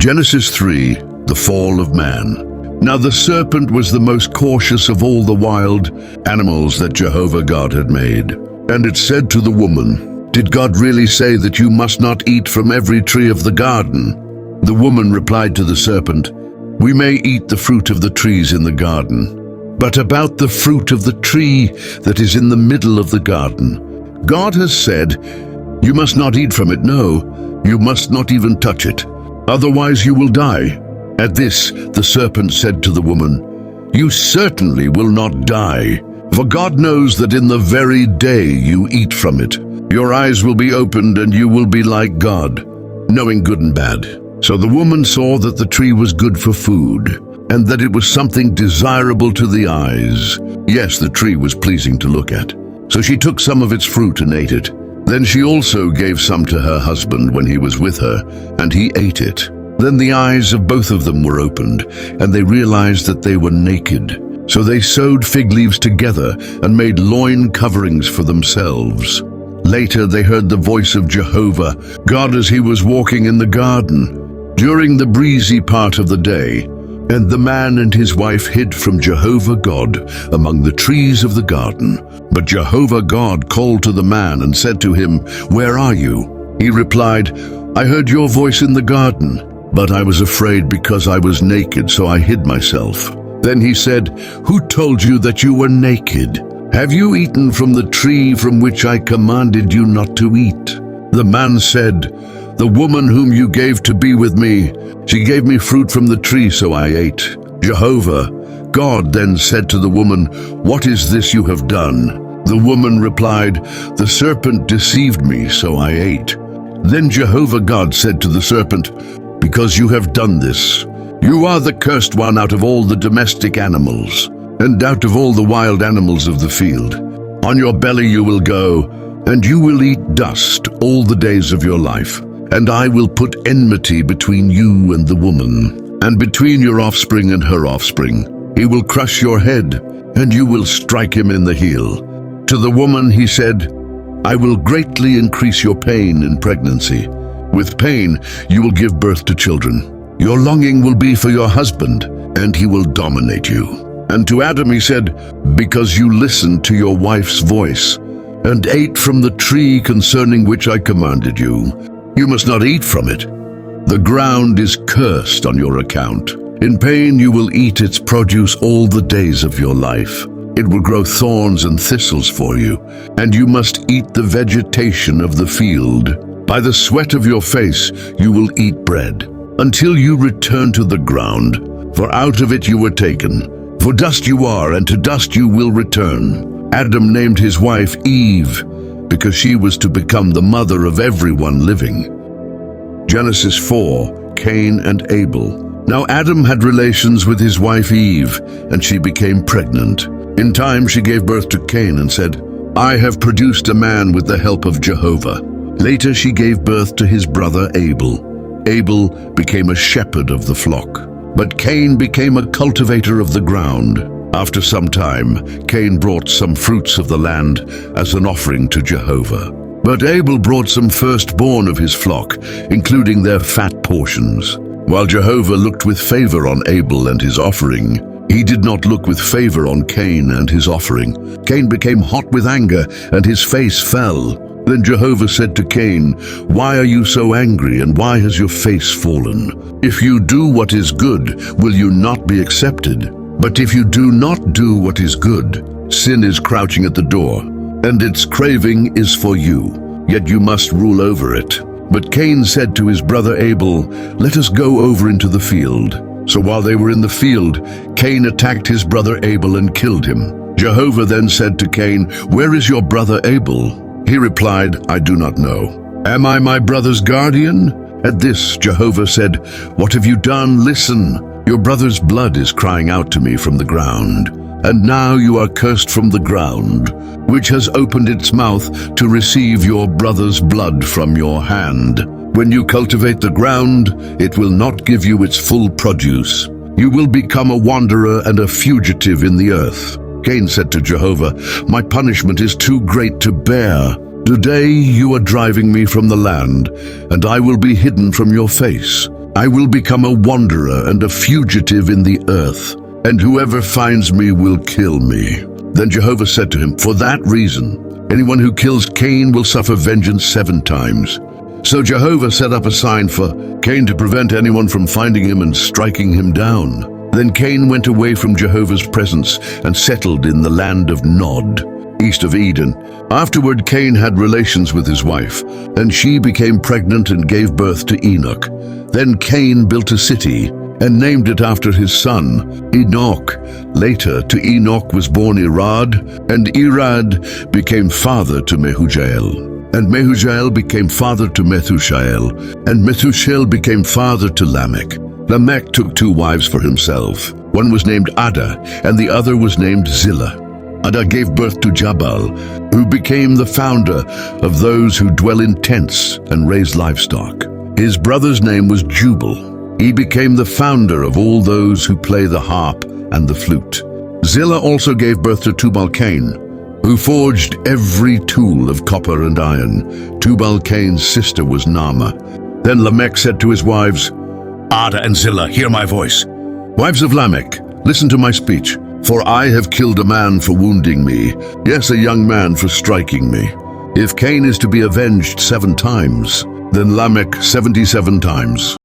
Genesis 3, the fall of man. Now the serpent was the most cautious of all the wild animals that Jehovah God had made. And it said to the woman, "Did God really say that you must not eat from every tree of the garden?" The woman replied to the serpent, "We may eat the fruit of the trees in the garden, but about the fruit of the tree that is in the middle of the garden, God has said, you must not eat from it, no, you must not even touch it. Otherwise you will die." At this, the serpent said to the woman, "You certainly will not die, for God knows that in the very day you eat from it, your eyes will be opened and you will be like God, knowing good and bad." So the woman saw that the tree was good for food, and that it was something desirable to the eyes. Yes, the tree was pleasing to look at. So she took some of its fruit and ate it. Then she also gave some to her husband when he was with her, and he ate it. Then the eyes of both of them were opened, and they realized that they were naked. So they sewed fig leaves together and made loin coverings for themselves. Later they heard the voice of Jehovah God as he was walking in the garden during the breezy part of the day. And the man and his wife hid from Jehovah God among the trees of the garden. But Jehovah God called to the man and said to him, "Where are you?" He replied, "I heard your voice in the garden, but I was afraid because I was naked, so I hid myself." Then he said, "Who told you that you were naked? Have you eaten from the tree from which I commanded you not to eat?" The man said, "The woman whom you gave to be with me, she gave me fruit from the tree, so I ate." Jehovah God then said to the woman, "What is this you have done?" The woman replied, "The serpent deceived me, so I ate." Then Jehovah God said to the serpent, "Because you have done this, you are the cursed one out of all the domestic animals, and out of all the wild animals of the field. On your belly you will go, and you will eat dust all the days of your life. And I will put enmity between you and the woman, and between your offspring and her offspring. He will crush your head, and you will strike him in the heel." To the woman he said, "I will greatly increase your pain in pregnancy. With pain you will give birth to children. Your longing will be for your husband, and he will dominate you." And to Adam he said, "Because you listened to your wife's voice, and ate from the tree concerning which I commanded you, you must not eat from it. The ground is cursed on your account. In pain you will eat its produce all the days of your life. It will grow thorns and thistles for you, and you must eat the vegetation of the field. By the sweat of your face you will eat bread, until you return to the ground, for out of it you were taken. For dust you are, and to dust you will return." Adam named his wife Eve, because she was to become the mother of everyone living. Genesis 4, Cain and Abel. Now Adam had relations with his wife Eve, and she became pregnant. In time she gave birth to Cain and said, "I have produced a man with the help of Jehovah." Later she gave birth to his brother Abel. Abel became a shepherd of the flock, but Cain became a cultivator of the ground. After some time, Cain brought some fruits of the land as an offering to Jehovah. But Abel brought some firstborn of his flock, including their fat portions. While Jehovah looked with favor on Abel and his offering, he did not look with favor on Cain and his offering. Cain became hot with anger, and his face fell. Then Jehovah said to Cain, "Why are you so angry, and why has your face fallen? If you do what is good, will you not be accepted? But if you do not do what is good, sin is crouching at the door, and its craving is for you, yet you must rule over it." But Cain said to his brother Abel, "Let us go over into the field." So while they were in the field, Cain attacked his brother Abel and killed him. Jehovah then said to Cain, "Where is your brother Abel?" He replied, "I do not know. Am I my brother's guardian?" At this, Jehovah said, "What have you done? Listen. Your brother's blood is crying out to me from the ground. And now you are cursed from the ground, which has opened its mouth to receive your brother's blood from your hand. When you cultivate the ground, it will not give you its full produce. You will become a wanderer and a fugitive in the earth." Cain said to Jehovah, "My punishment is too great to bear. Today you are driving me from the land, and I will be hidden from your face. I will become a wanderer and a fugitive in the earth, and whoever finds me will kill me." Then Jehovah said to him, "For that reason, anyone who kills Cain will suffer vengeance 7 times. So Jehovah set up a sign for Cain to prevent anyone from finding him and striking him down. Then Cain went away from Jehovah's presence and settled in the land of Nod, east of Eden. Afterward, Cain had relations with his wife, and she became pregnant and gave birth to Enoch. Then Cain built a city and named it after his son, Enoch. Later, to Enoch was born Irad, and Irad became father to Mehujael. And Mehujael became father to Methushael, and Methushael became father to Lamech. Lamech took 2 wives for himself. One was named Ada, and the other was named Zillah. Ada gave birth to Jabal, who became the founder of those who dwell in tents and raise livestock. His brother's name was Jubal. He became the founder of all those who play the harp and the flute. Zillah also gave birth to Tubal-Cain, who forged every tool of copper and iron. Tubal-Cain's sister was Naamah. Then Lamech said to his wives, "Ada and Zillah, hear my voice. Wives of Lamech, listen to my speech. For I have killed a man for wounding me, yes, a young man for striking me. If Cain is to be avenged 7 times, then Lamech 77 times.